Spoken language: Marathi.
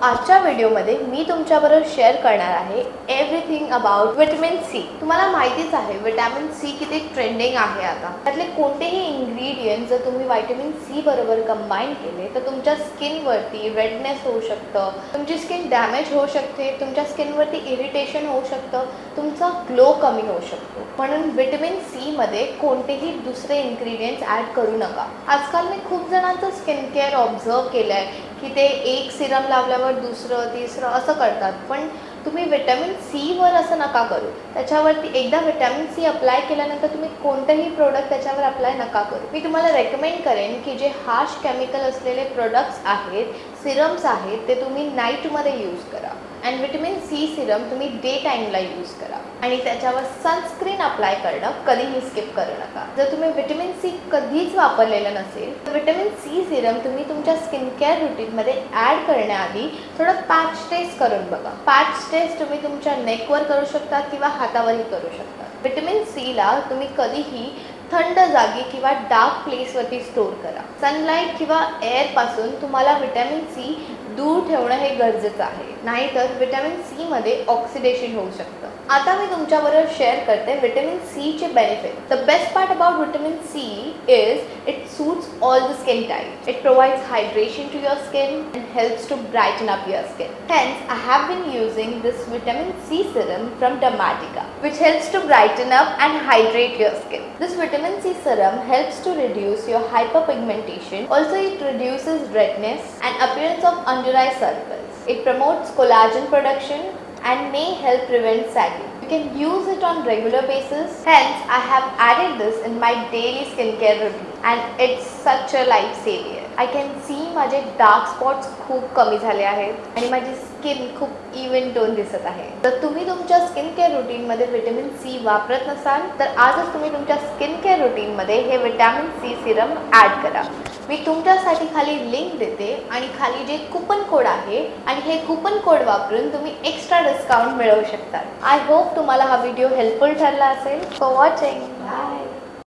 आजच्या व्हिडिओमध्ये मी तुमच्याबरोबर शेअर करणार आहे एव्हरीथिंग अबाउट विटामिन सी। तुम्हाला माहितीच आहे विटामिन सी किती ट्रेंडिंग आहे आता। त्यातले कोणतेही इंग्रेडिएंट जर तुम्ही विटामिन सी बरोबर कंबाईन केले तर तुमच्या स्किनवरती रेडनेस होऊ शकतं, तुमची स्किन डॅमेज होऊ शकते, तुमच्या स्किनवरती इरिटेशन होऊ शकतं, तुमचा ग्लो कमी होऊ शकतो। म्हणून विटामिन सी मध्ये कोणतेही दुसरे इंग्रेडिएंट्स ॲड करू नका। आजकाल मी खूप जणांचं स्किन केअर ऑब्झर्व केलं आहे की ते एक सिरम लावल्यावर दुसरं तिसरं असं करतात, पण तुम्ही विटामिन सी वर असं नका करू। त्याच्यावरती एकदा विटामिन सी अप्लाय केल्यानंतर तुम्ही कोणतेही प्रोडक्ट त्याच्यावर अप्लाय नका करू। मी तुम्हाला रेकमेंड करेन की जे हार्श केमिकल असलेले प्रोडक्ट्स आहेत, सिरम्स आहेत, ते तुम्ही नाईटमध्ये यूज करा आणि विटामिन सी सिरम तुम्ही डे टाईमला यूज करा आणि त्याच्यावर सनस्क्रीन अप्लाय करणं कधीही स्किप करू नका। जर तुम्ही विटामिन सी कधीच वापरलेलं नसेल तर विटामिन सी सिरम तुम्ही तुमच्या स्किन केअर रुटीनमध्ये ॲड करण्याआधी थोडं पॅच टेस्ट करून बघा। पॅच टेस्ट तुम्ही तुमच्या नेकवर करू शकता किंवा हातावरही करू शकता। विटामिन सीला तुम्ही कधीही थंड जागी किंवा डार्क प्लेसवरती स्टोर करा। सनलाईट किंवा एअरपासून तुम्हाला विटामिन सी दूर ठेवणं हे गरजेचं आहे, नाहीतर विटामिन सी मध्ये ऑक्सिडेशन होऊ शकतं। आता मी तुमच्याबरोबर शेअर करते विटामिन सी चे benefit. The best part about vitamin C is it suits all the skin types. It provides hydration to your skin and helps to brighten up your skin. Hence, I have been using this vitamin C serum from Dermatica, which helps to brighten up and hydrate your skin. This vitamin C serum helps to reduce your hyperpigmentation. Also, it reduces redness and appearance of under eye circles. It promotes collagen production and may help prevent sagging. You can use it on regular basis. Hence, I have added this in my daily skincare routine and it's such a lifesaver. I can see माझे डार्क स्पॉट्स खूप कमी झाले आहेत आणि माझी स्किन खूप इवन टोन दिसत आहे। तर तुम्ही तुमच्या स्किन केअर रुटीनमध्ये विटामिन सी वापरत नसाल तर आजच तुम्ही तुमच्या स्किन केअर रुटीनमध्ये हे विटामिन सी सिरम ॲड करा। मी तुमच्यासाठी खाली लिंक देते आणि खाली जे कूपन कोड आहे आणि हे कूपन कोड वापरून तुम्ही एक्स्ट्रा डिस्काउंट मिळवू शकता। आय होप तुम्हाला हा व्हिडिओ हेल्पफुल ठरला असेल। For watching.